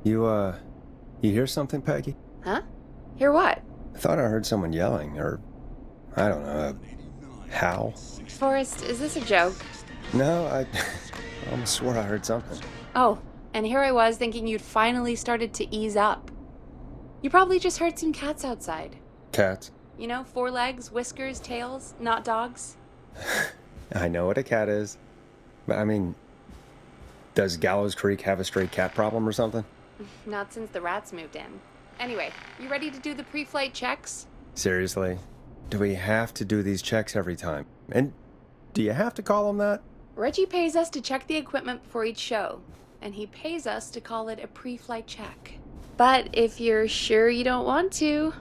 You hear something, Peggy? Huh? Hear what? I thought I heard someone yelling, or, I don't know, a howl. Forrest, is this a joke? No, I almost swore I heard something. Oh, and here I was thinking you'd finally started to ease up. You probably just heard some cats outside. Cats? You know, 4 legs, whiskers, tails, not dogs. I know what a cat is. But I mean, does Gallows Creek have a stray cat problem or something? Not since the rats moved in. Anyway, you ready to do the pre-flight checks? Seriously? Do we have to do these checks every time? And do you have to call them that? Reggie pays us to check the equipment before each show, and he pays us to call it a pre-flight check. But if you're sure you don't want to...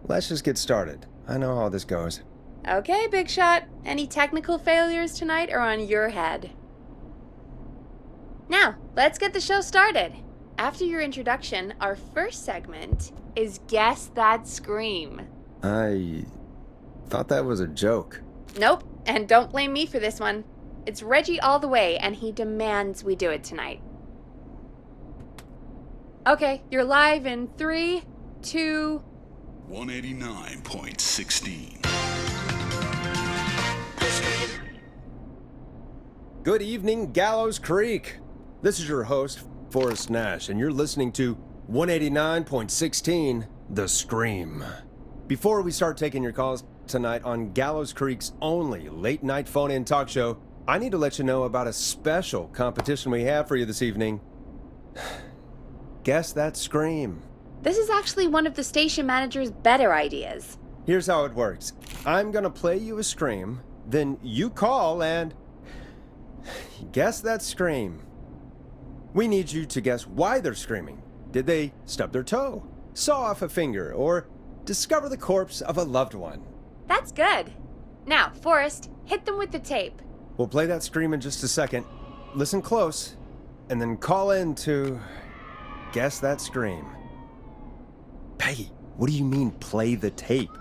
Let's just get started. I know how this goes. Okay, Big Shot. Any technical failures tonight are on your head. Now, let's get the show started. After your introduction, our first segment is Guess That Scream. I thought that was a joke. Nope, and don't blame me for this one. It's Reggie all the way, and he demands we do it tonight. Okay, you're live in 3, 2... 189.16. Good evening, Gallows Creek. This is your host, Forrest Nash, and you're listening to 189.16, The Scream. Before we start taking your calls tonight on Gallows Creek's only late-night phone-in talk show, I need to let you know about a special competition we have for you this evening. Guess That Scream. This is actually one of the station manager's better ideas. Here's how it works. I'm gonna play you a scream, then you call and guess that scream. We need you to guess why they're screaming. Did they stub their toe, saw off a finger, or discover the corpse of a loved one? That's good. Now, Forrest, hit them with the tape. We'll play that scream in just a second. Listen close, and then call in to guess that scream. Peggy, what do you mean play the tape?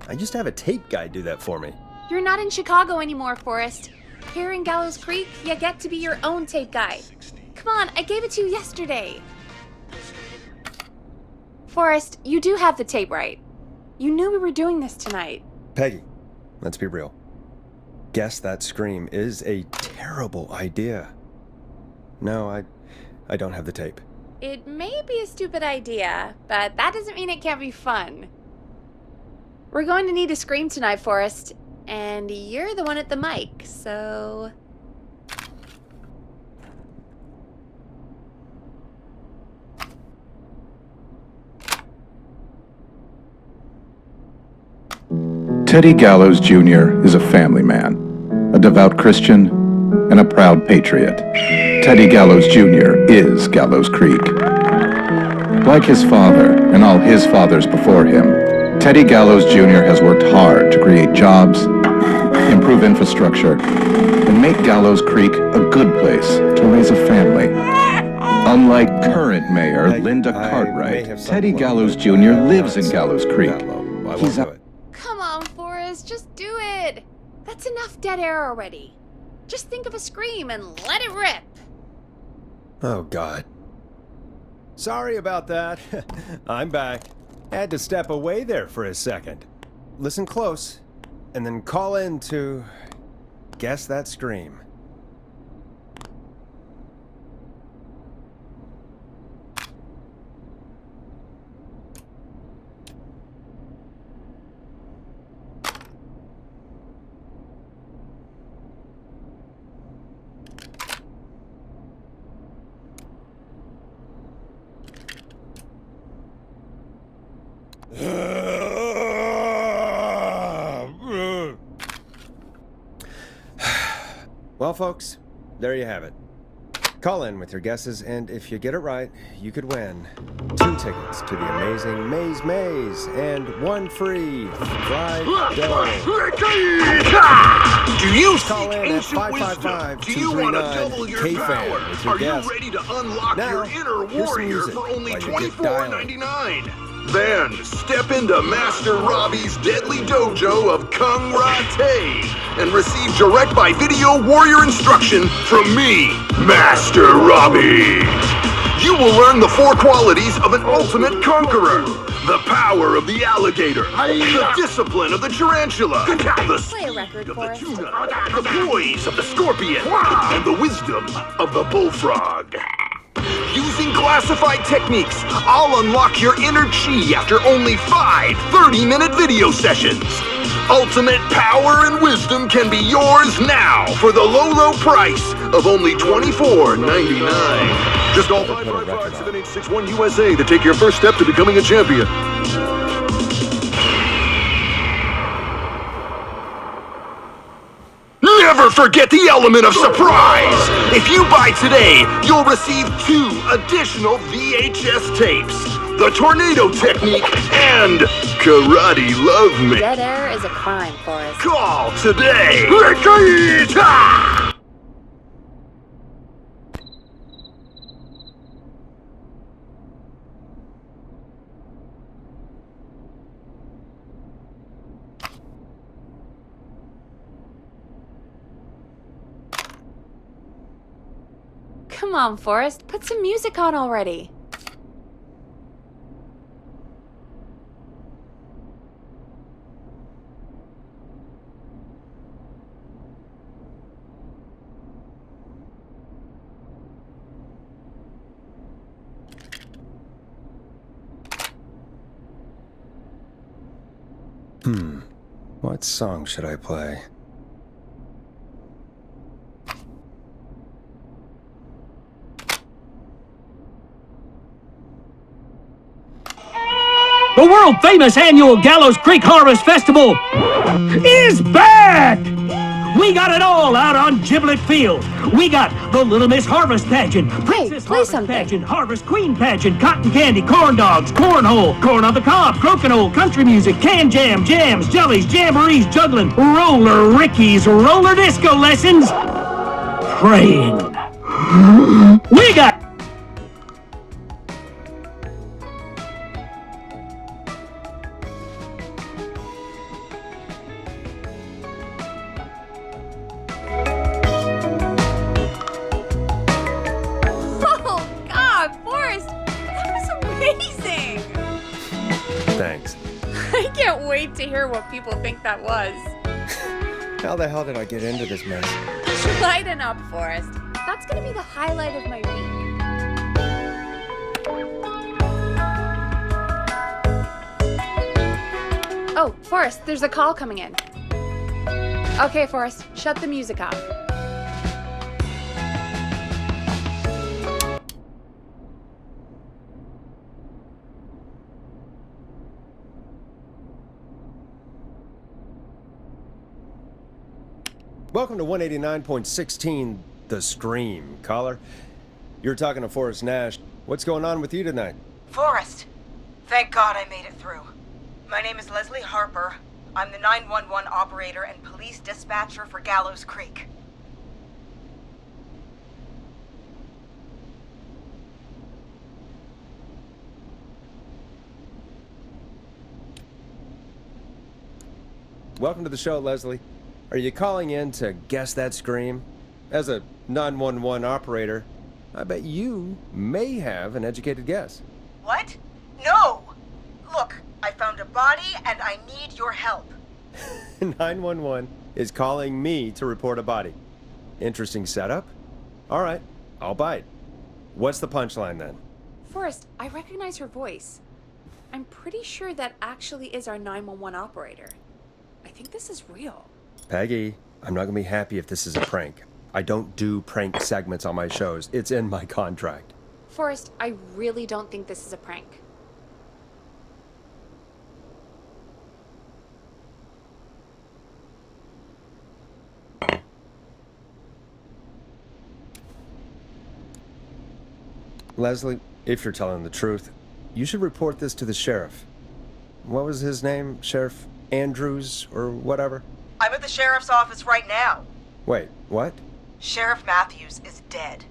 I used to have a tape guy do that for me. You're not in Chicago anymore, Forrest. Here in Gallows Creek, you get to be your own tape guy. Come on, I gave it to you yesterday. Forrest, you do have the tape right. You knew we were doing this tonight. Peggy, let's be real. Guess that scream is a terrible idea. No, I don't have the tape. It may be a stupid idea, but that doesn't mean it can't be fun. We're going to need a scream tonight, Forrest, and you're the one at the mic, so... Teddy Gallows Jr. is a family man, a devout Christian, and a proud patriot. Teddy Gallows Jr. is Gallows Creek. Like his father and all his fathers before him, Teddy Gallows Jr. has worked hard to create jobs, improve infrastructure, and make Gallows Creek a good place to raise a family. Unlike current mayor Linda Cartwright, Teddy Gallows Jr. lives in Gallows Creek. He's a... Come on, Forrest, just do it. That's enough dead air already. Just think of a scream and let it rip. Oh, God. Sorry about that. I'm back. Had to step away there for a second. Listen close, and then call in to guess that scream. Well, folks, there you have it. Call in with your guesses, and if you get it right, you could win 2 tickets to the amazing Maze and 1 free fried dough. Do you Call seek in at ancient wisdom? Do you want to double your power? Are you ready to unlock Now, your inner here's some warrior music for only while you get dialing. $24.99? Then step into Master Robbie's deadly dojo of Kung Rate and receive direct by video warrior instruction from me, Master Robbie. You will learn the 4 qualities of an ultimate conqueror. The power of the alligator, the discipline of the tarantula, the Play a speed record of for the us. tuna, the poise of the scorpion, and the wisdom of the bullfrog. Using classified techniques, I'll unlock your inner chi after only 5 30-minute video sessions. Ultimate power and wisdom can be yours now for the low price of only $24.99. Just call 555-7861 USA to take your first step to becoming a champion. Never forget the element of surprise! If you buy today, you'll receive 2 additional VHS tapes. The Tornado Technique and Karate Love Me. Dead air is a crime, Forrest. Call today! Rikita! Come on, Forrest. Put some music on already. What song should I play? The world-famous annual Gallows Creek Harvest Festival is back! We got it all out on Giblet Field. We got the Little Miss Harvest Pageant, Princess play Harvest something. Pageant, Harvest Queen Pageant, Cotton Candy, Corn Dogs, Cornhole, Corn on the Cob, Crokinole, Country Music, Can Jam, Jams, Jellies, Jamborees, Juggling, Roller Rickies, Roller Disco Lessons, Praying. We got Oh, God, Forrest! That was amazing! Thanks. I can't wait to hear what people think that was. How the hell did I get into this mess? Lighten up, Forrest. That's gonna be the highlight of my week. Oh, Forrest, there's a call coming in. Okay, Forrest, shut the music off. Welcome to 189.16, The Scream. Caller, you're talking to Forrest Nash. What's going on with you tonight? Forrest, thank God I made it through. My name is Leslie Harper. I'm the 911 operator and police dispatcher for Gallows Creek. Welcome to the show, Leslie. Are you calling in to guess that scream? As a 911 operator, I bet you may have an educated guess. What? No! Look, I found a body and I need your help. 911 is calling me to report a body. Interesting setup. All right, I'll bite. What's the punchline then? Forrest, I recognize her voice. I'm pretty sure that actually is our 911 operator. I think this is real. Peggy, I'm not gonna be happy if this is a prank. I don't do prank segments on my shows. It's in my contract. Forrest, I really don't think this is a prank. Leslie, if you're telling the truth, you should report this to the sheriff. What was his name? Sheriff Andrews or whatever? I'm at the sheriff's office right now. Wait, what? Sheriff Matthews is dead.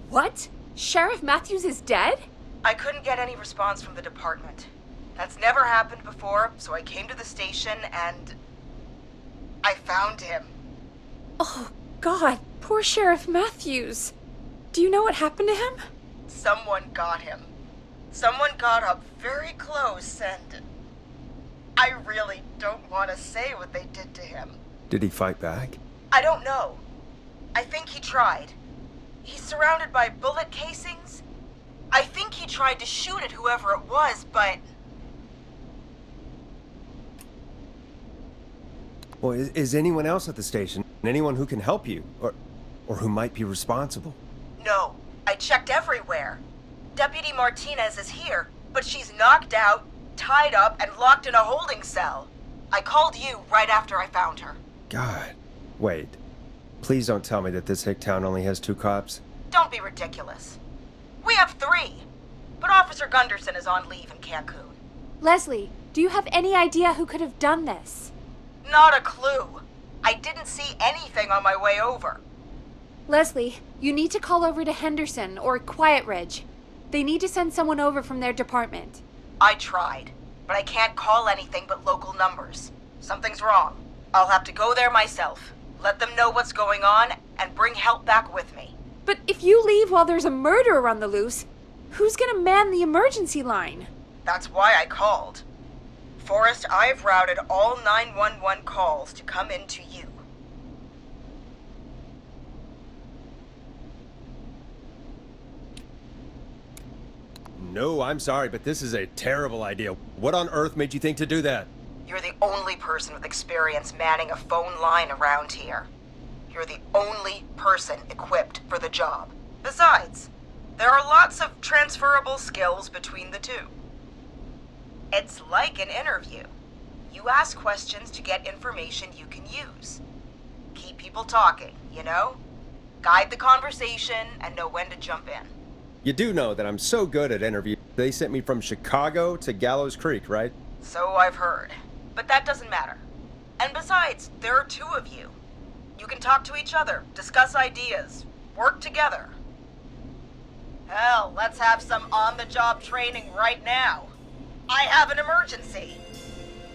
What? Sheriff Matthews is dead? I couldn't get any response from the department. That's never happened before, so I came to the station and I found him. Oh, God, poor Sheriff Matthews. Do you know what happened to him? Someone got him. Someone got up very close and I really don't want to say what they did to him. Did he fight back? I don't know. I think he tried. He's surrounded by bullet casings. I think he tried to shoot at whoever it was, but... Well, is anyone else at the station? Anyone who can help you? Or who might be responsible? No, I checked everywhere. Deputy Martinez is here, but she's knocked out, tied up, and locked in a holding cell. I called you right after I found her. God. Wait. Please don't tell me that this hick town only has 2 cops. Don't be ridiculous. We have 3, but Officer Gunderson is on leave in Cancun. Leslie, do you have any idea who could have done this? Not a clue. I didn't see anything on my way over. Leslie, you need to call over to Henderson or Quiet Ridge. They need to send someone over from their department. I tried, but I can't call anything but local numbers. Something's wrong. I'll have to go there myself, let them know what's going on, and bring help back with me. But if you leave while there's a murderer on the loose, who's gonna man the emergency line? That's why I called. Forrest, I've routed all 911 calls to come in to you. No, I'm sorry, but this is a terrible idea. What on earth made you think to do that? You're the only person with experience manning a phone line around here. You're the only person equipped for the job. Besides, there are lots of transferable skills between the two. It's like an interview. You ask questions to get information you can use. Keep people talking, you know? Guide the conversation and know when to jump in. You do know that I'm so good at interviews. They sent me from Chicago to Gallows Creek, right? So I've heard. But that doesn't matter. And besides, there are 2 of you. You can talk to each other, discuss ideas, work together. Hell, let's have some on-the-job training right now. I have an emergency.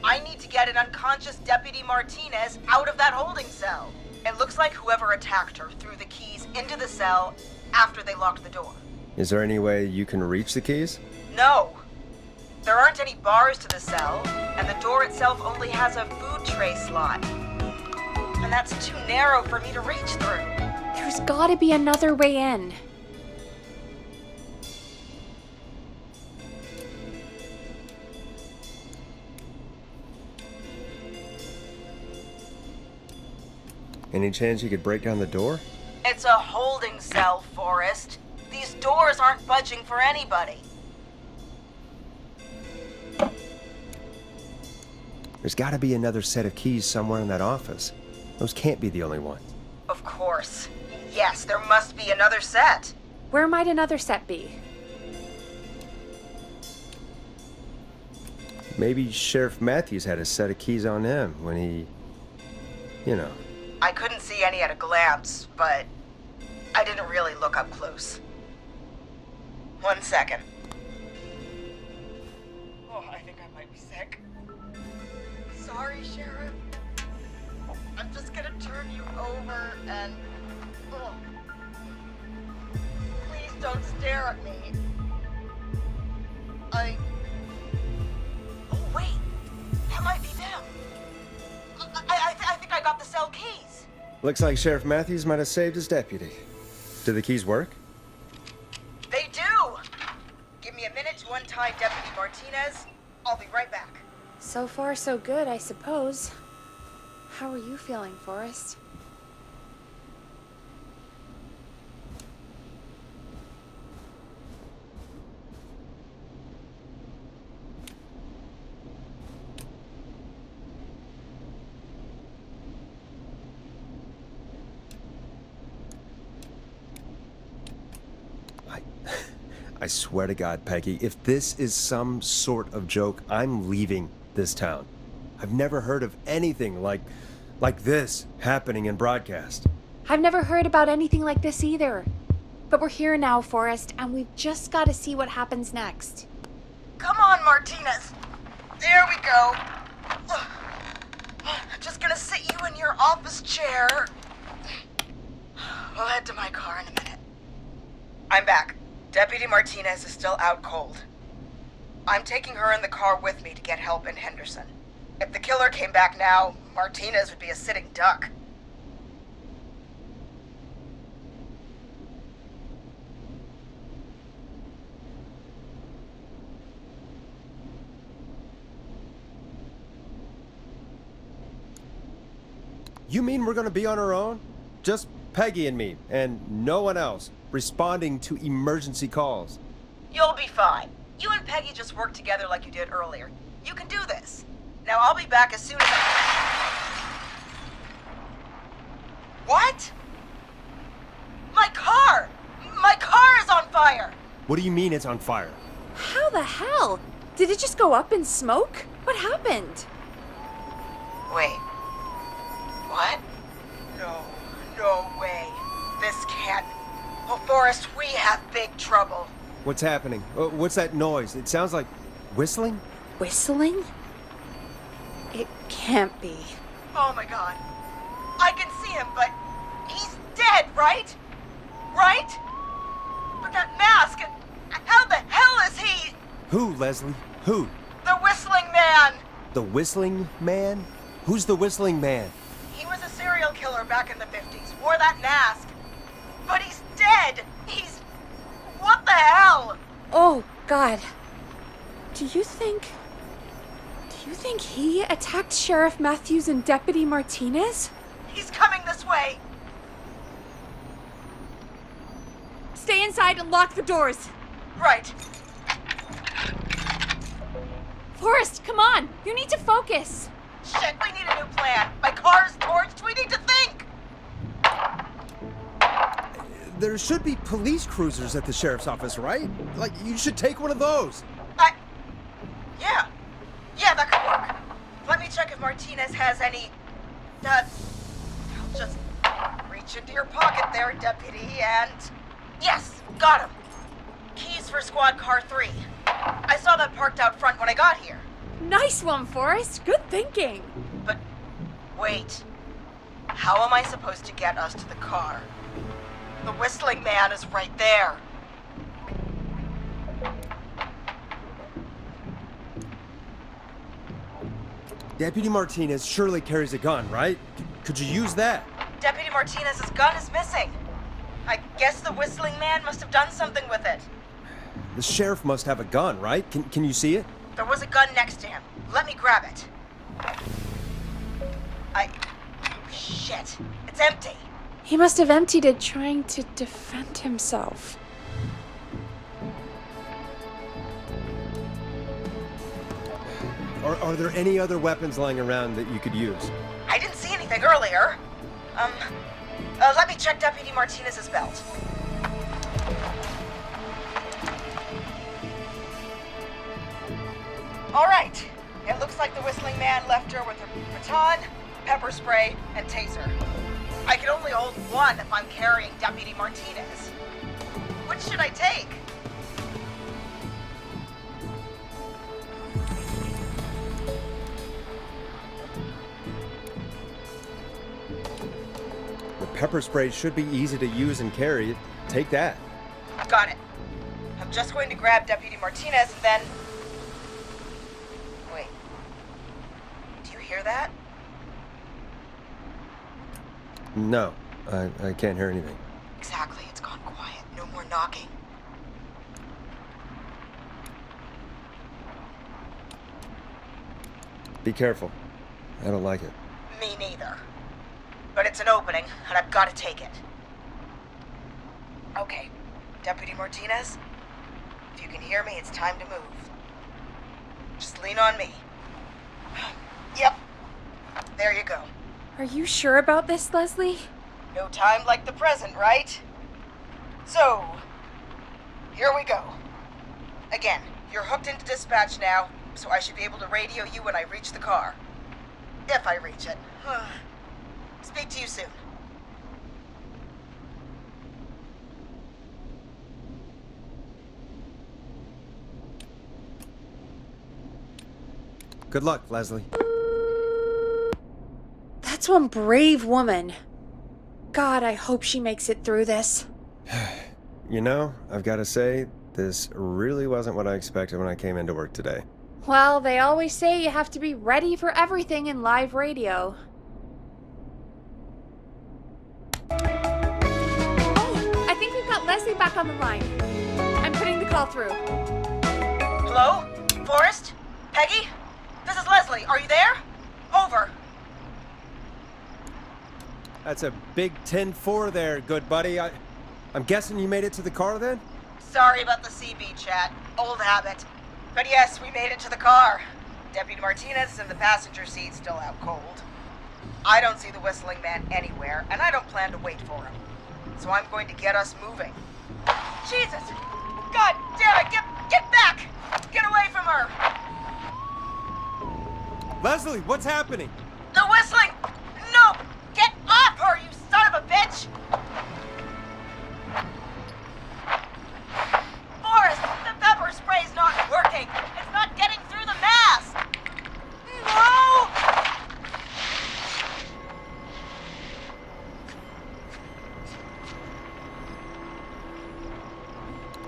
I need to get an unconscious Deputy Martinez out of that holding cell. It looks like whoever attacked her threw the keys into the cell after they locked the door. Is there any way you can reach the keys? No. There aren't any bars to the cell, and the door itself only has a food tray slot. And that's too narrow for me to reach through. There's gotta be another way in. Any chance you could break down the door? It's a holding cell, Forrest. These doors aren't budging for anybody. There's gotta be another set of keys somewhere in that office. Those can't be the only ones. Of course. Yes, there must be another set. Where might another set be? Maybe Sheriff Matthews had a set of keys on him when he... you know. I couldn't see any at a glance, but I didn't really look up close. 1 second. Oh, I think I might be sick. Sorry, Sheriff. I'm just gonna turn you over and... Oh. Please don't stare at me. Oh, wait. That might be them. I think I got the cell keys. Looks like Sheriff Matthews might have saved his deputy. Do the keys work? They do! Give me a minute to untie Deputy Martinez. I'll be right back. So far, so good, I suppose. How are you feeling, Forrest? I swear to God, Peggy, if this is some sort of joke, I'm leaving this town. I've never heard of anything like this happening in broadcast. I've never heard about anything like this either. But we're here now, Forrest, and we've just got to see what happens next. Come on, Martinez. There we go. Just gonna sit you in your office chair. We'll head to my car in a minute. I'm back. Deputy Martinez is still out cold. I'm taking her in the car with me to get help in Henderson. If the killer came back now, Martinez would be a sitting duck. You mean we're gonna be on our own? Just Peggy and me, and no one else, responding to emergency calls. You'll be fine. You and Peggy just work together like you did earlier. You can do this. Now I'll be back as soon as What? My car! My car is on fire! What do you mean it's on fire? How the hell? Did it just go up in smoke? What happened? Wait. What? No way. This can't... Oh, Forrest, we have big trouble. What's happening? What's that noise? It sounds like whistling? Whistling? It can't be. Oh my god. I can see him, but he's dead, right? Right? But that mask, how the hell is he? Who, Leslie? Who? The Whistling Man! The Whistling Man? Who's the Whistling Man? He was a serial killer back in the 50s, wore that mask. But he's dead! He's... What the hell? Oh, God. Do you think he attacked Sheriff Matthews and Deputy Martinez? He's coming this way! Stay inside and lock the doors. Right. Forrest, come on. You need to focus. Shit, we need a new plan. My car's torched. We need to think. There should be police cruisers at the sheriff's office, right? Like, you should take one of those. Yeah, that could work. Let me check if Martinez has any... I'll just reach into your pocket there, deputy, and... Yes, got him. Keys for squad car 3. I saw that parked out front when I got here. Nice one, Forrest. Good thinking. But, wait. How am I supposed to get us to the car? The Whistling Man is right there. Deputy Martinez surely carries a gun, right? Could you use that? Deputy Martinez's gun is missing. I guess the Whistling Man must have done something with it. The sheriff must have a gun, right? Can you see it? There was a gun next to him. Let me grab it. Shit. It's empty. He must have emptied it trying to defend himself. Are there any other weapons lying around that you could use? I didn't see anything earlier. Let me check Deputy Martinez's belt. All right. It looks like the Whistling Man left her with her baton, pepper spray, and taser. I can only hold one if I'm carrying Deputy Martinez. Which should I take? The pepper spray should be easy to use and carry. Take that. Got it. I'm just going to grab Deputy Martinez and then... Wait. Do you hear that? No, I can't hear anything. Exactly. It's gone quiet. No more knocking. Be careful. I don't like it. Me neither. But it's an opening, and I've got to take it. Okay. Deputy Martinez, if you can hear me, it's time to move. Just lean on me. Yep. There you go. Are you sure about this, Leslie? No time like the present, right? So, here we go. Again, you're hooked into dispatch now, so I should be able to radio you when I reach the car. If I reach it. Speak to you soon. Good luck, Leslie. That's one brave woman. God, I hope she makes it through this. You know, I've got to say, this really wasn't what I expected when I came into work today. Well, they always say you have to be ready for everything in live radio. Oh, I think we've got Leslie back on the line. I'm putting the call through. Hello? Forrest? Peggy? This is Leslie. Are you there? Over. That's a big 10-4 there, good buddy. I'm guessing you made it to the car then? Sorry about the CB chat. Old habit. But yes, we made it to the car. Deputy Martinez is in the passenger seat, still out cold. I don't see the whistling man anywhere, and I don't plan to wait for him. So I'm going to get us moving. Jesus! God damn it! Get back! Get away from her! Leslie, what's happening? The whistling! No! Get off her, you son of a bitch! Forrest, the pepper spray's not working! It's not getting through the mask! No!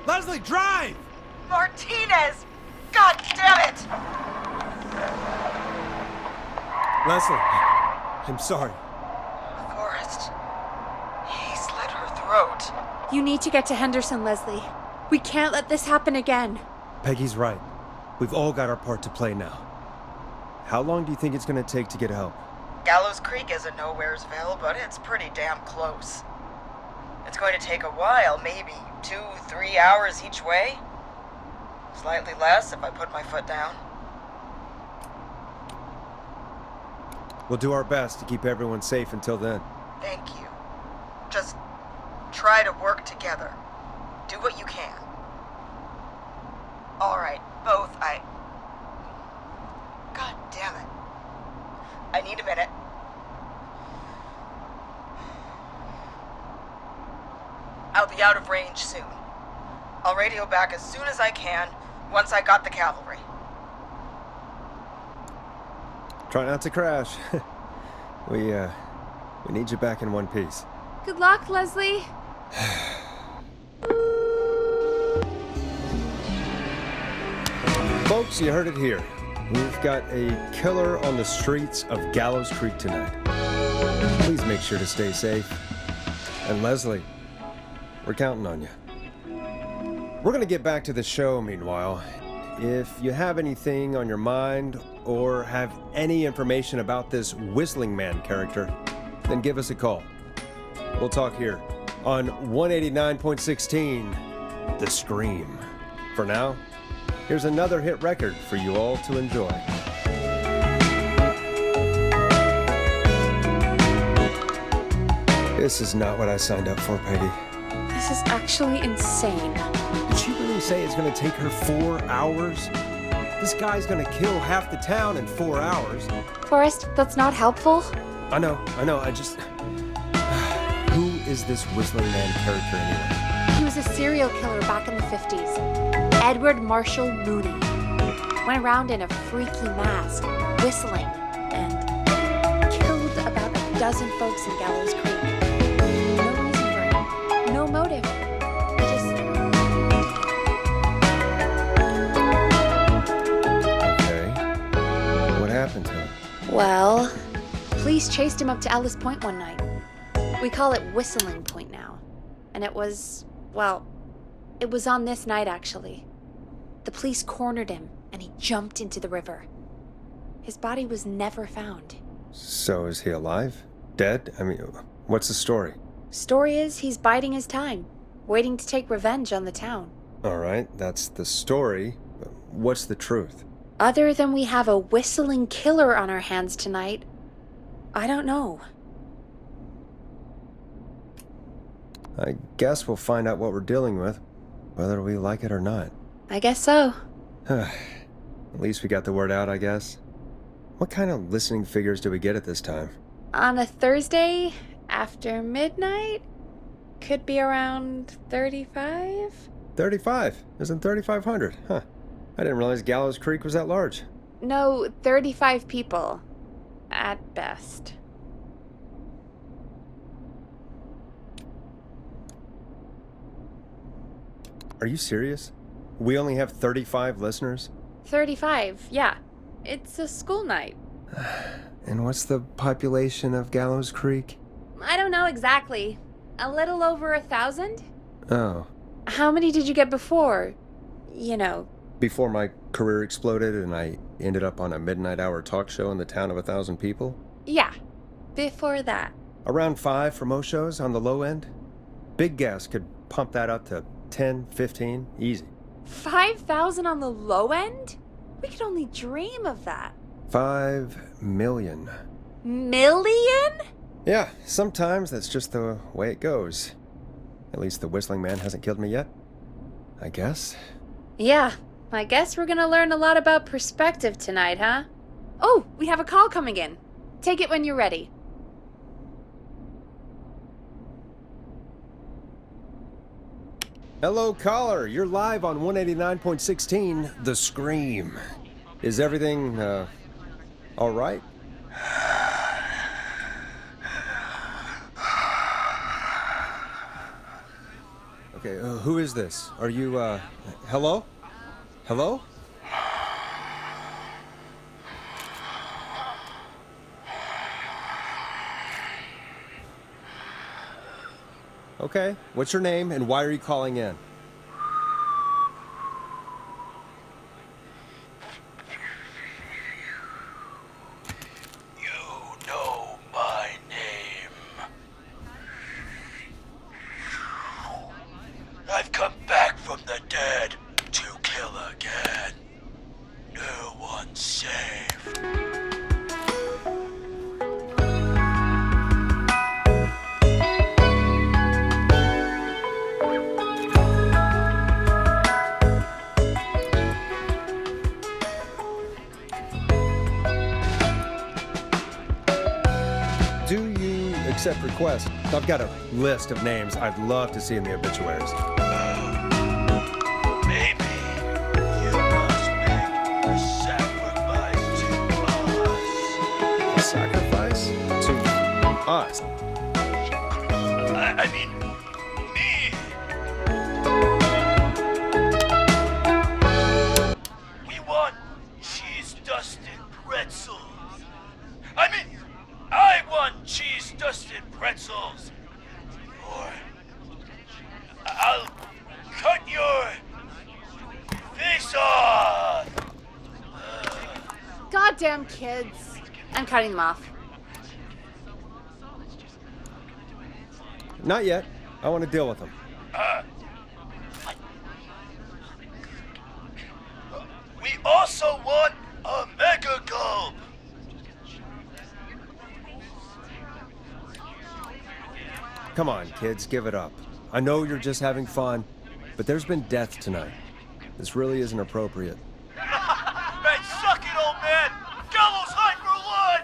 Leslie, drive! Martinez! God damn it! Leslie, I'm sorry. Forrest, he slit her throat. You need to get to Henderson, Leslie. We can't let this happen again. Peggy's right. We've all got our part to play now. How long do you think it's going to take to get help? Gallows Creek isn't Nowheresville, but it's pretty damn close. It's going to take a while, maybe 2-3 hours each way. Slightly less if I put my foot down. We'll do our best to keep everyone safe until then. Thank you. Just try to work together. Do what you can. All right, both. God damn it. I need a minute. I'll be out of range soon. I'll radio back as soon as I can, once I got the cavalry. Try not to crash. We need you back in one piece. Good luck, Leslie. Folks, you heard it here. We've got a killer on the streets of Gallows Creek tonight. Please make sure to stay safe. And Leslie, we're counting on you. We're going to get back to the show meanwhile. If you have anything on your mind or have any information about this Whistling Man character, then give us a call. We'll talk here on 189.16, The Scream. For now, here's another hit record for you all to enjoy. This is not what I signed up for, Peggy. This is actually insane. Did she really say it's going to take her 4 hours? This guy's going to kill half the town in 4 hours. Forrest, that's not helpful. I know. I just... Who is this Whistling Man character anyway? He was a serial killer back in the 50s. Edward Marshall Mooney. Went around in a freaky mask, whistling, and killed about a dozen folks in Gallows Creek. No reason for it. No motive. Okay. What happened to him? Well, police chased him up to Ellis Point one night. We call it Whistling Point now. And it was on this night actually. The police cornered him and he jumped into the river. His body was never found. So is he alive? Dead? I mean, what's the story? Story is he's biding his time, waiting to take revenge on the town. All right, that's the story. But what's the truth? Other than we have a whistling killer on our hands tonight, I don't know. I guess we'll find out what we're dealing with, whether we like it or not. I guess so. At least we got the word out, I guess. What kind of listening figures do we get at this time? On a Thursday after midnight, could be around 35? 35? Isn't 3,500? Huh. I didn't realize Gallows Creek was that large. No, 35 people. At best. Are you serious? We only have 35 listeners? 35, yeah. It's a school night. And what's the population of Gallows Creek? I don't know exactly. A little over 1,000? Oh. How many did you get before? You know. Before my career exploded and I ended up on a midnight hour talk show in the town of 1,000 people? Yeah, before that. Around 5 for most shows on the low end? Big Gas could pump that up to 10, 15, easy. 5,000 on the low end? We could only dream of that. 5 million. Million? Yeah, sometimes that's just the way it goes. At least the Whistling Man hasn't killed me yet. I guess. Yeah, I guess we're gonna learn a lot about perspective tonight, huh? Oh, we have a call coming in. Take it when you're ready. Hello, caller. You're live on 189.16, The Scream. Is everything, all right? Okay, who is this? Are you, hello? Hello? Okay, what's your name and why are you calling in? You know my name. I've come back from the dead to kill again. No one's safe. Do you accept requests? I've got a list of names I'd love to see in the obituaries. Maybe you must make a sacrifice to us. A sacrifice? To us? I mean, me. We want cheese-dusted pretzels. I want cheese-dusted pretzels. Or I'll cut your face off. Goddamn kids. I'm cutting them off. Not yet. I want to deal with them. We also want a mega gulp. Come on, kids, give it up. I know you're just having fun, but there's been death tonight. This really isn't appropriate. Man, suck it, old man. Gallows high for one.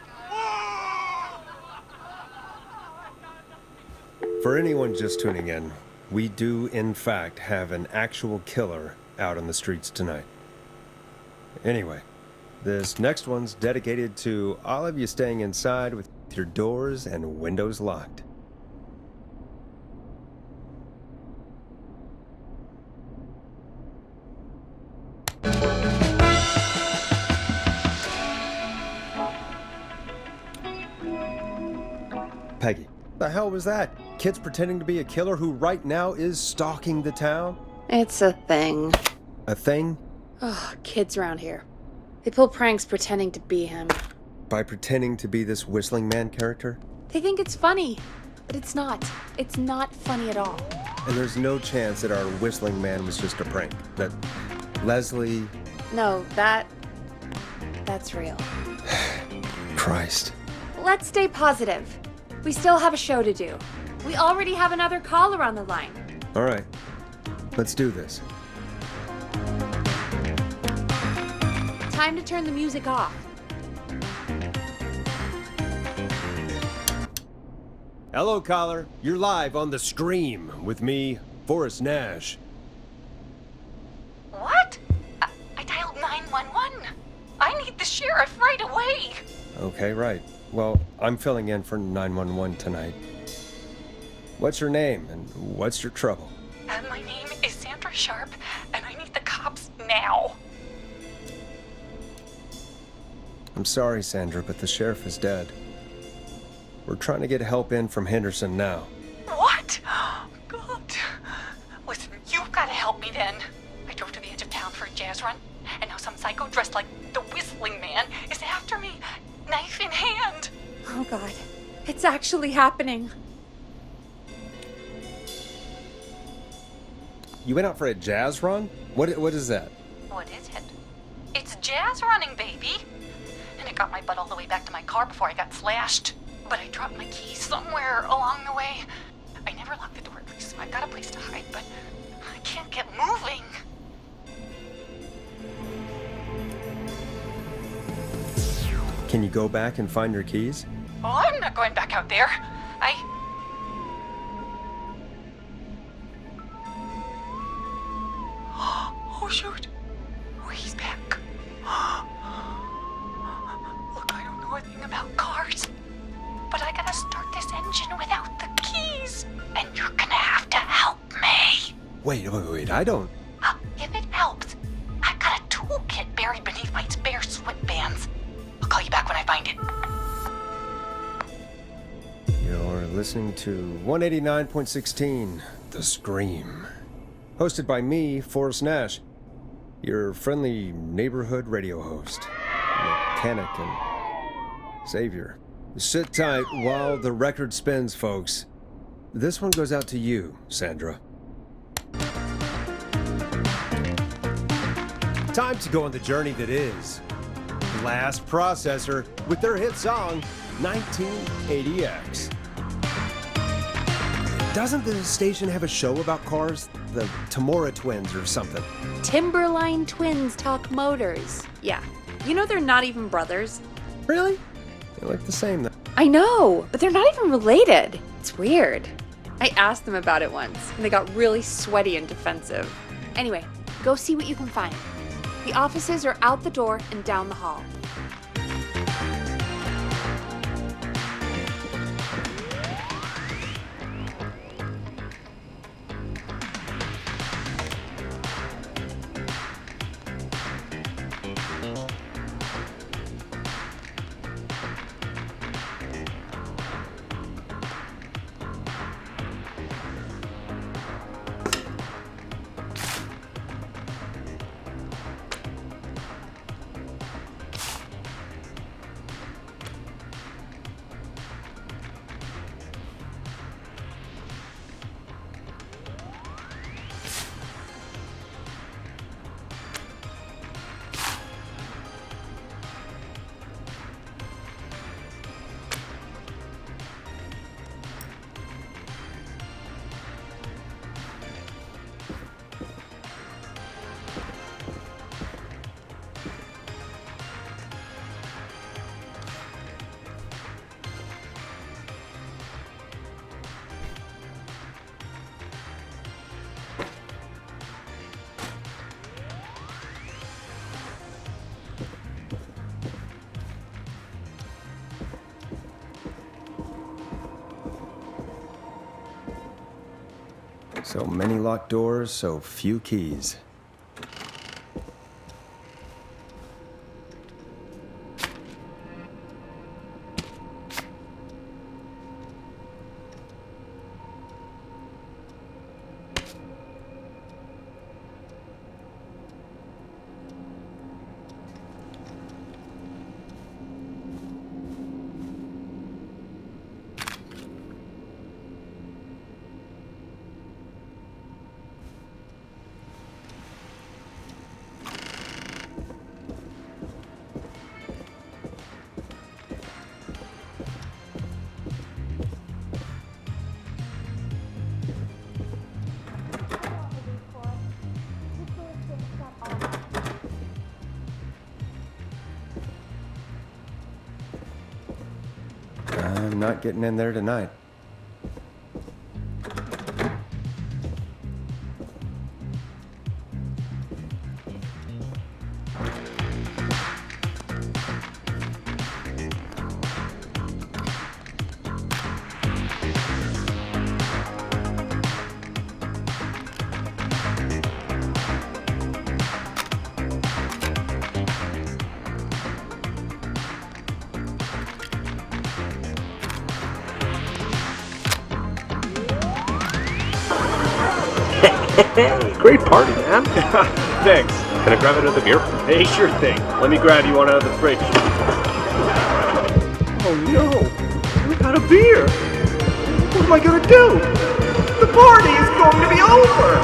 Woo! For anyone just tuning in, we do, in fact, have an actual killer out on the streets tonight. Anyway, this next one's dedicated to all of you staying inside with your doors and windows locked. Peggy, the hell was that? Kids pretending to be a killer who right now is stalking the town? It's a thing. A thing? Oh, kids around here. They pull pranks pretending to be him. By pretending to be this Whistling Man character? They think it's funny, but it's not. It's not funny at all. And there's no chance that our Whistling Man was just a prank. That Leslie... No, that's real. Christ. Let's stay positive. We still have a show to do. We already have another caller on the line. All right. Let's do this. Time to turn the music off. Hello, caller. You're live on The Scream with me, Forrest Nash. What? I dialed 911. I need the sheriff right away. Okay, right. Well, I'm filling in for 911 tonight. What's your name and what's your trouble? My name is Sandra Sharp, and I need the cops now. I'm sorry, Sandra, but the sheriff is dead. We're trying to get help in from Henderson now. What? God. Listen, you've got to help me then. I drove to the edge of town for a jazz run, and now some psycho dressed like the Whistling Man is after me, knife in hand. Oh God, it's actually happening. You went out for a jazz run? What is that? What is it? It's jazz running, baby. And it got my butt all the way back to my car before I got slashed. But I dropped my keys somewhere along the way. I never locked the door, so I've got a place to hide, but I can't get moving. Can you go back and find your keys? Oh, I'm not going back out there. Oh, shoot. Oh, he's back. Look, I don't know a thing about cars, but I gotta start this engine without the keys. And you're gonna have to help me. Wait, I don't... If it helps, I've got a toolkit buried beneath my spare sweatbands. I'll call you back when I find it. You're listening to 189.16, The Scream. Hosted by me, Forrest Nash, your friendly neighborhood radio host, mechanic and savior. Sit tight while the record spins, folks. This one goes out to you, Sandra. Time to go on the journey that is Blast Processor with their hit song, 1980X. Doesn't the station have a show about cars? The Tamora twins or something? Timberline twins talk motors. Yeah. You know they're not even brothers. Really? They look the same though. I know, but they're not even related. It's weird. I asked them about it once, and they got really sweaty and defensive. Anyway, go see what you can find. The offices are out the door and down the hall. So many locked doors, so few keys. I'm not getting in there tonight. Great party, man. Thanks. Can I grab another beer? Hey, sure thing. Let me grab you one out of the fridge. Oh no, we got a beer. What am I gonna do? The party is going to be over.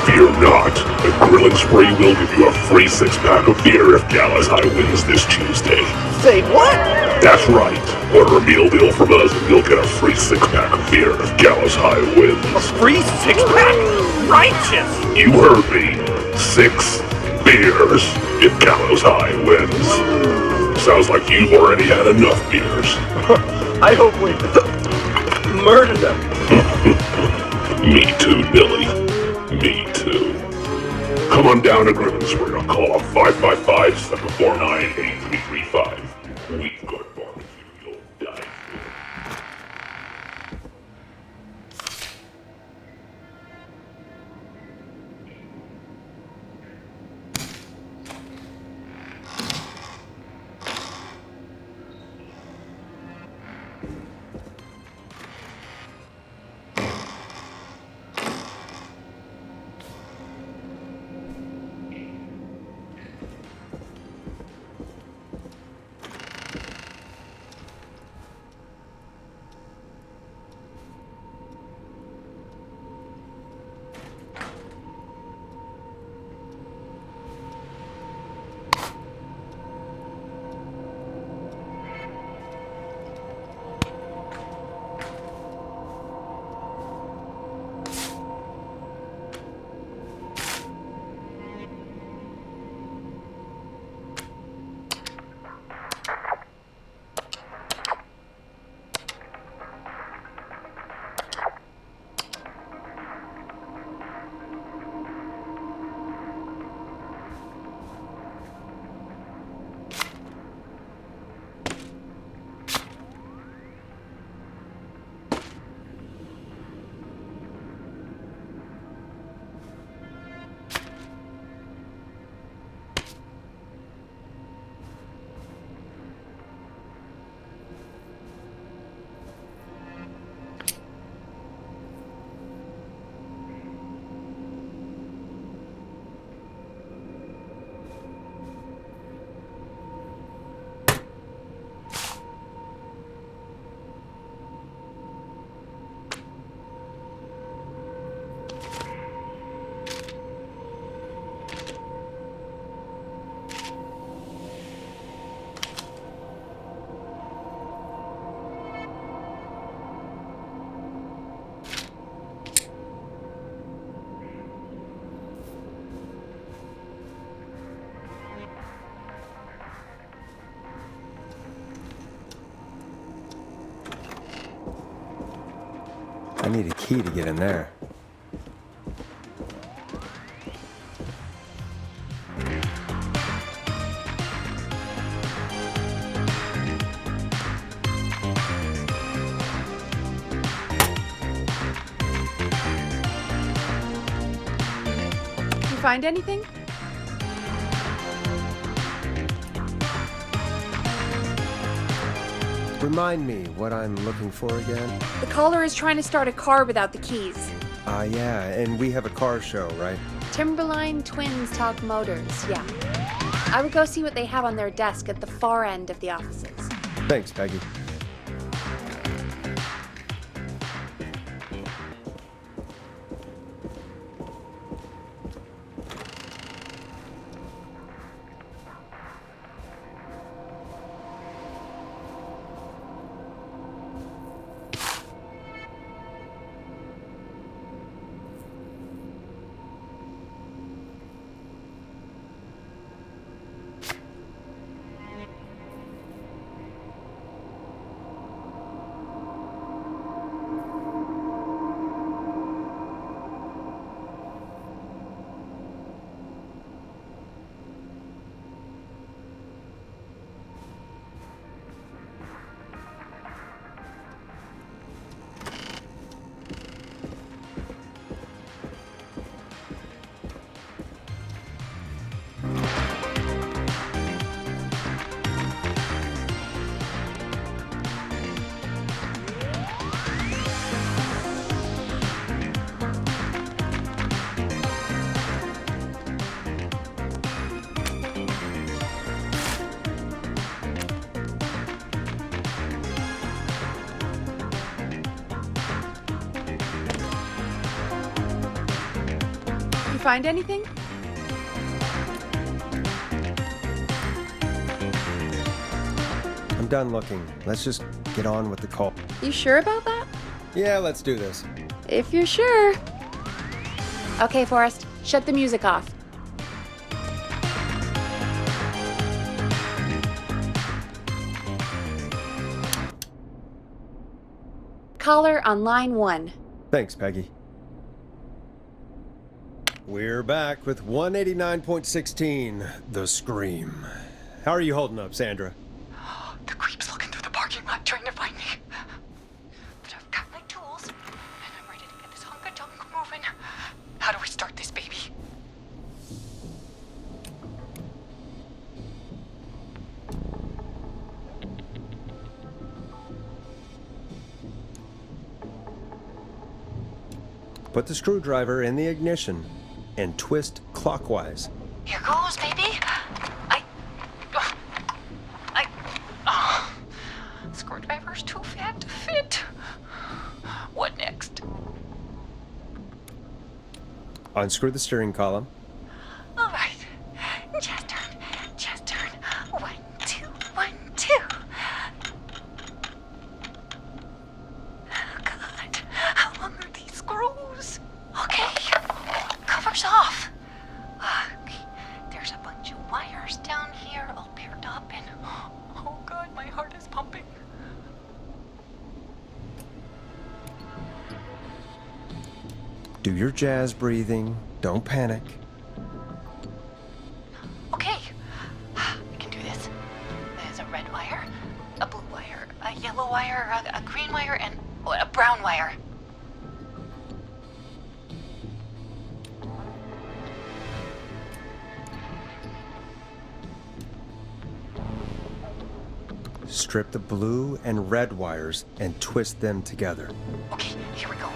Fear not. The Grill and Spree will give you a free 6-pack of beer if Gallows High wins this Tuesday. Say what? That's right. Order a meal deal from us and you'll get a free 6-pack of beer if Gallows High wins. Free 6-pack? Righteous! You heard me. 6 beers if Gallows High wins. Sounds like you've already had enough beers. I hope we murder them. Me too, Billy. Me too. Come on down to Grill and Spree or call up 555-749-8335. We've got barbecue you'll die for. I need a key to get in there. You find anything? Remind me what I'm looking for again? The caller is trying to start a car without the keys. Yeah, and we have a car show, right? Timberline Twins Talk Motors, yeah. I would go see what they have on their desk at the far end of the offices. Thanks, Peggy. find anything? I'm done looking. Let's just get on with the call. You sure about that? Yeah, let's do this. If you're sure. Okay, Forrest, shut the music off. Caller on line 1. Thanks, Peggy. We're back with 189.16, The Scream. How are you holding up, Sandra? The creep's looking through the parking lot trying to find me. But I've got my tools, and I'm ready to get this hunk of junk moving. How do we start this baby? Put the screwdriver in the ignition and twist clockwise. Here goes, baby. Screwdriver's too fat to fit. What next? Unscrew the steering column. All right. Just turn. 1, 2, 1, 2. Oh, God. How long are these screws? Okay. Cover's off. Okay. There's a bunch of wires down here all paired up and... Oh, God, my heart is pumping. Do your jazz breathing. Don't panic. Okay, I can do this. There's a red wire, a blue wire, a yellow wire, a green wire, and a brown wire. Strip the blue and red wires and twist them together. Okay, here we go.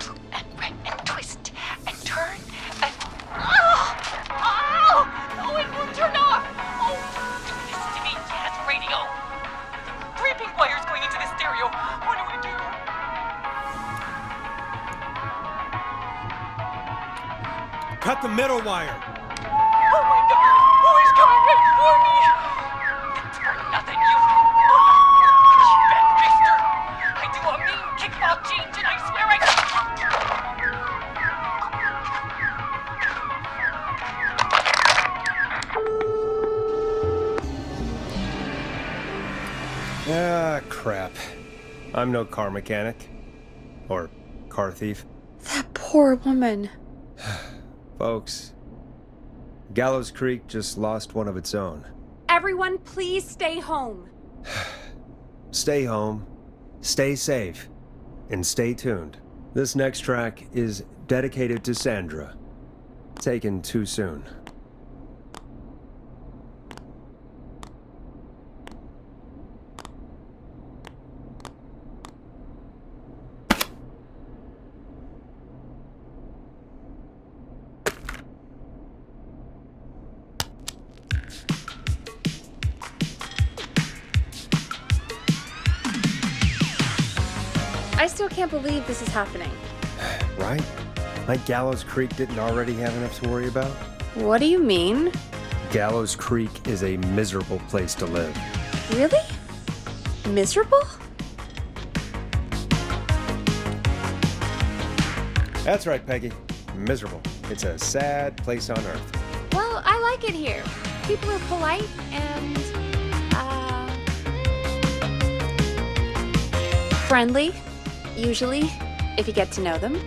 Blue and red and twist and turn and... Oh, it won't turn off! Oh, this is me, jazz radio. Three pink wires going into the stereo. What do we do? Cut the middle wire. Oh my God! Oh, he's coming right for me! Thanks for nothing, you... You bad mister! I do a mean kickball change and I swear I... Ah, crap. I'm no car mechanic. Or car thief. That poor woman. Folks, Gallows Creek just lost one of its own. Everyone, please stay home. Stay home, stay safe, and stay tuned. This next track is dedicated to Sandra. Taken too soon. I still can't believe this is happening. Right? Like Gallows Creek didn't already have enough to worry about? What do you mean? Gallows Creek is a miserable place to live. Really? Miserable? That's right, Peggy. Miserable. It's a sad place on Earth. Well, I like it here. People are polite and, friendly, usually, if you get to know them.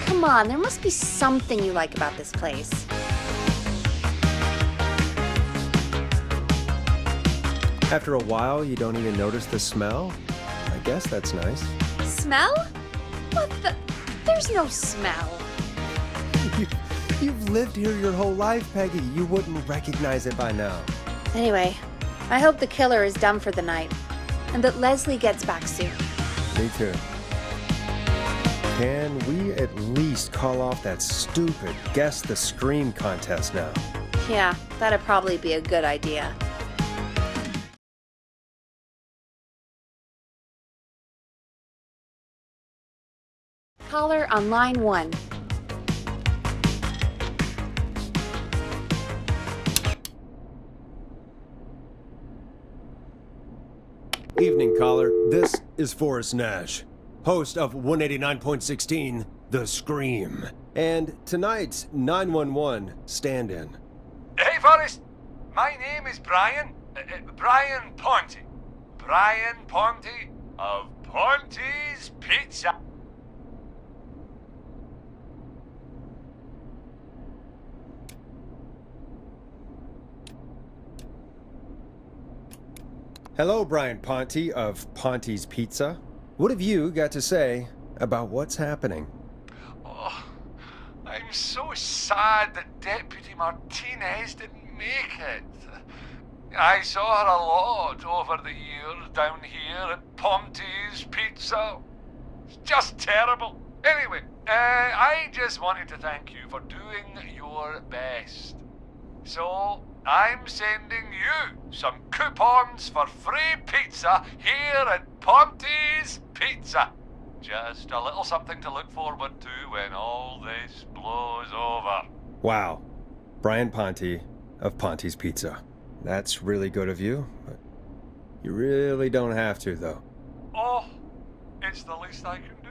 Come on, there must be something you like about this place. After a while, you don't even notice the smell? I guess that's nice. Smell? What the? There's no smell. You've lived here your whole life, Peggy. You wouldn't recognize it by now. Anyway, I hope the killer is done for the night, and that Leslie gets back soon. Me too. Can we at least call off that stupid Guess the Scream contest now? Yeah, that'd probably be a good idea. Caller on line 1. Evening, caller. This is Forrest Nash, host of 189.16, The Scream, and tonight's 911 stand-in. Hey, Forrest. My name is Brian. Brian Ponte. Brian Ponte of Ponte's Pizza. Hello, Brian Ponte of Ponte's Pizza. What have you got to say about what's happening? Oh, I'm so sad that Deputy Martinez didn't make it. I saw her a lot over the years down here at Ponte's Pizza. It's just terrible. Anyway, I just wanted to thank you for doing your best. So, I'm sending you some coupons for free pizza here at Ponte's Pizza. Just a little something to look forward to when all this blows over. Wow. Brian Ponte of Ponte's Pizza. That's really good of you, but you really don't have to, though. Oh, it's the least I can do.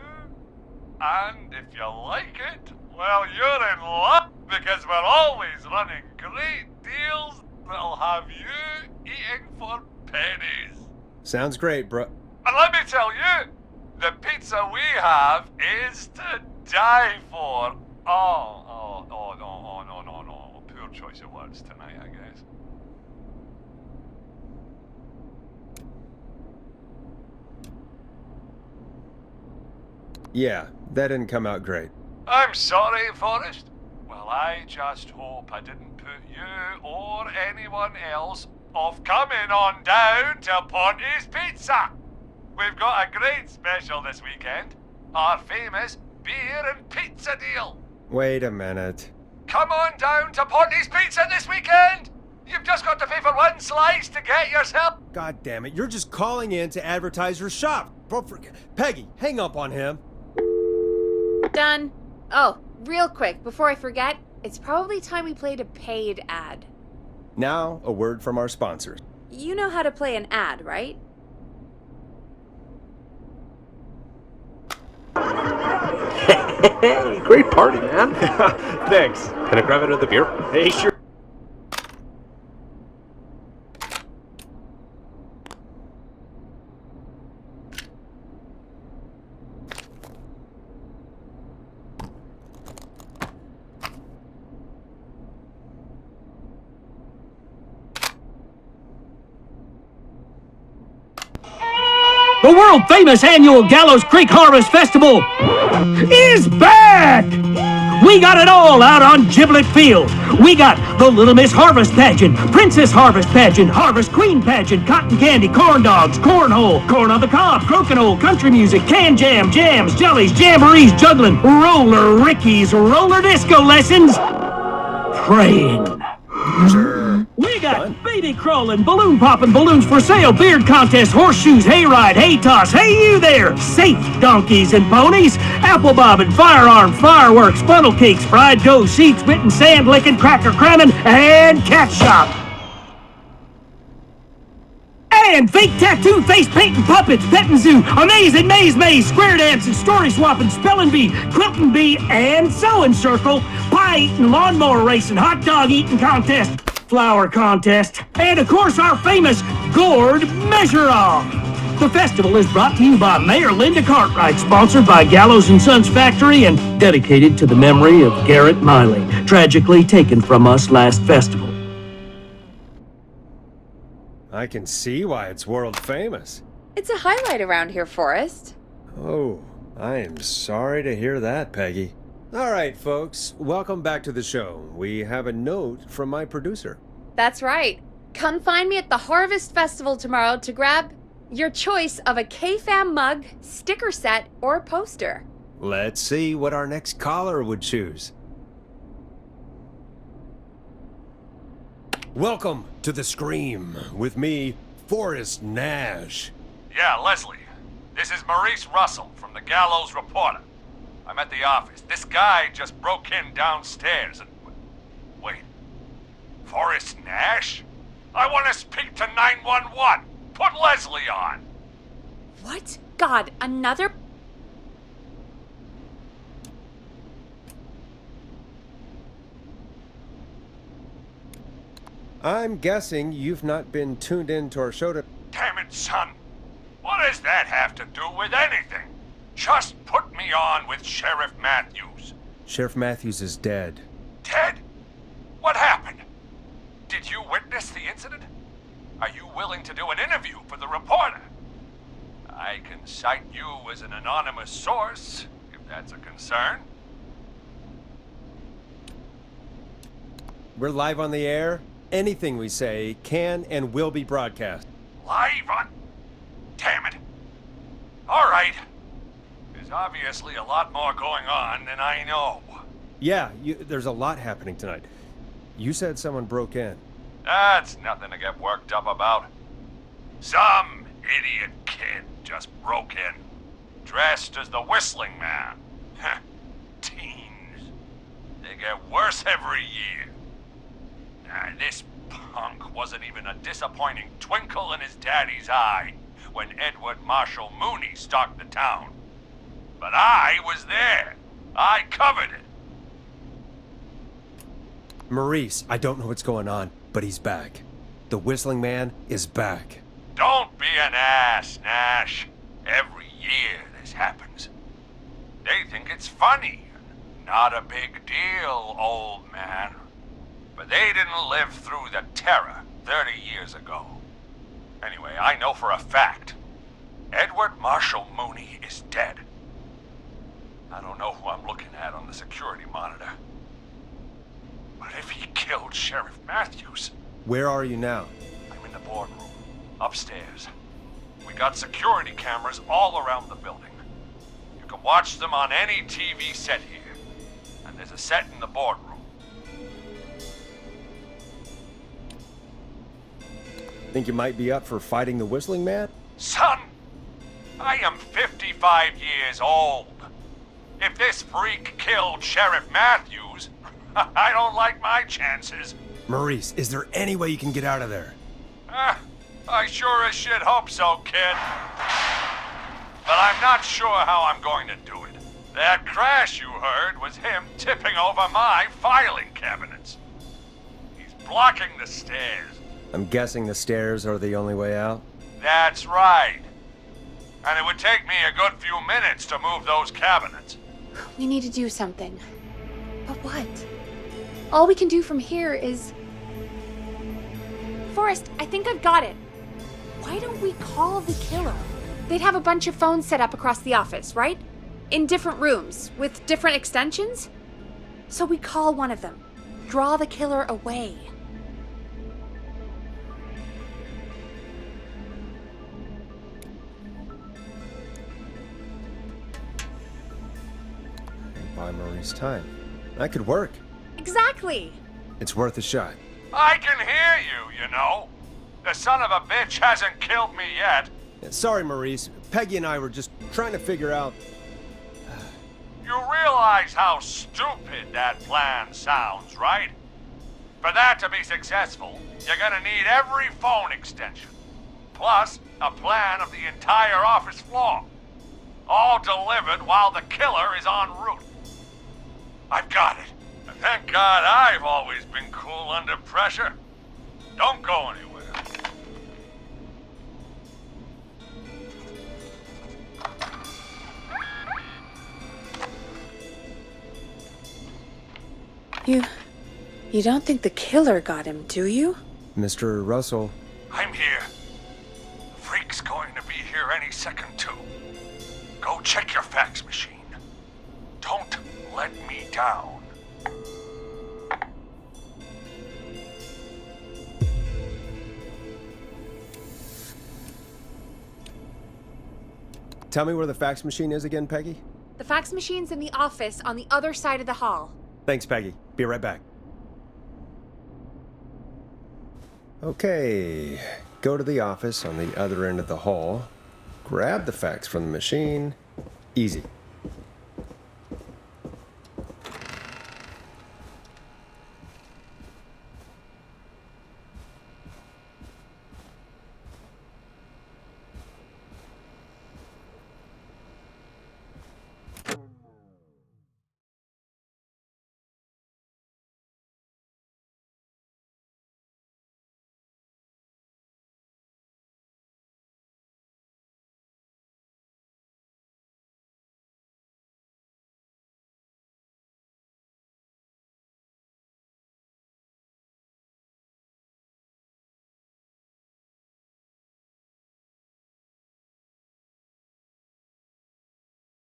And if you like it, well, you're in luck, because we're always running great deals that'll have you eating for pennies. Sounds great, bro. And let me tell you, the pizza we have is to die for. Oh, no. Poor choice of words tonight, I guess. Yeah, that didn't come out great. I'm sorry, Forrest. Well, I just hope I didn't put you or anyone else off coming on down to Ponte's Pizza. We've got a great special this weekend. Our famous beer and pizza deal. Wait a minute. Come on down to Ponte's Pizza this weekend. You've just got to pay for one slice to get yourself. God damn it, you're just calling in to advertise your shop. Peggy, hang up on him. Done. Oh, real quick, before I forget, it's probably time we played a paid ad. Now, a word from our sponsors. You know how to play an ad, right? Hey, great party, man. Thanks. Can I grab another beer? Hey, sure. The world-famous annual Gallows Creek Harvest Festival is back! We got it all out on Giblet Field. We got the Little Miss Harvest Pageant, Princess Harvest Pageant, Harvest Queen Pageant, Cotton Candy, Corn Dogs, Cornhole, Corn on the Cob, Crokinole, Country Music, Can Jam, Jams, Jellies, Jamborees, Juggling, Roller Rickies, Roller Disco Lessons, Praying. We got baby crawling, balloon popping, balloons for sale, beard contest, horseshoes, hayride, hay toss, hey you there, safe donkeys and ponies, apple bobbing, firearm, fireworks, funnel cakes, fried dough, seed spitting, sand licking, cracker cramming, and cat shop. And fake tattoo, face painting, puppets, petting zoo, amazing maze, square dancing, story swapping, spelling bee, quilting bee, and sewing circle, pie eating, lawnmower racing, hot dog eating contest, flower contest, and of course our famous gourd measure-off. The festival is brought to you by Mayor Linda Cartwright, sponsored by Gallows & Sons Factory, and dedicated to the memory of Garrett Miley, tragically taken from us last festival. I can see why it's world famous. It's a highlight around here, Forrest. Oh, I am sorry to hear that, Peggy. All right, folks, welcome back to the show. We have a note from my producer. That's right. Come find me at the Harvest Festival tomorrow to grab your choice of a K-Fam mug, sticker set, or poster. Let's see what our next caller would choose. Welcome to The Scream with me, Forrest Nash. Yeah, Leslie. This is Maurice Russell from the Gallows Reporter. I'm at the office. This guy just broke in downstairs and... Wait. Forrest Nash? I want to speak to 911. Put Leslie on. What? God, another... I'm guessing you've not been tuned in to our show to... Damn it, son. What does that have to do with anything? Just put me on with Sheriff Matthews. Sheriff Matthews is dead. Ted? What happened? Did you witness the incident? Are you willing to do an interview for the reporter? I can cite you as an anonymous source, if that's a concern. We're live on the air. Anything we say can and will be broadcast. Live on... Damn it. All right. There's obviously a lot more going on than I know. Yeah, there's a lot happening tonight. You said someone broke in. That's nothing to get worked up about. Some idiot kid just broke in, dressed as the Whistling Man. Teens. They get worse every year. This punk wasn't even a disappointing twinkle in his daddy's eye when Edward Marshall Mooney stalked the town. But I was there. I covered it. Maurice, I don't know what's going on, but he's back. The Whistling Man is back. Don't be an ass, Nash. Every year this happens. They think it's funny. Not a big deal, old man. But they didn't live through the terror 30 years ago. Anyway, I know for a fact, Edward Marshall Mooney is dead. I don't know who I'm looking at on the security monitor. But if he killed Sheriff Matthews... Where are you now? I'm in the boardroom, upstairs. We got security cameras all around the building. You can watch them on any TV set here. And there's a set in the boardroom. Think you might be up for fighting the Whistling Man? Son, I am 55 years old. If this freak killed Sheriff Matthews, I don't like my chances. Maurice, is there any way you can get out of there? I sure as shit hope so, kid. But I'm not sure how I'm going to do it. That crash you heard was him tipping over my filing cabinets. He's blocking the stairs. I'm guessing the stairs are the only way out? That's right. And it would take me a good few minutes to move those cabinets. We need to do something. But what? All we can do from here is... Forrest, I think I've got it. Why don't we call the killer? They'd have a bunch of phones set up across the office, right? In different rooms, with different extensions? So we call one of them. Draw the killer away. Buy Maurice time. That could work. Exactly. It's worth a shot. I can hear you, you know. The son of a bitch hasn't killed me yet. Sorry, Maurice. Peggy and I were just trying to figure out... You realize how stupid that plan sounds, right? For that to be successful, you're gonna need every phone extension. Plus, a plan of the entire office floor. All delivered while the killer is en route. I've got it. And thank God I've always been cool under pressure. Don't go anywhere. You don't think the killer got him, do you? Mr. Russell. I'm here. The freak's going to be here any second, too. Go check your fax machine. Don't let me down. Tell me where the fax machine is again, Peggy? The fax machine's in the office on the other side of the hall. Thanks, Peggy. Be right back. Okay. Go to the office on the other end of the hall. Grab the fax from the machine. Easy.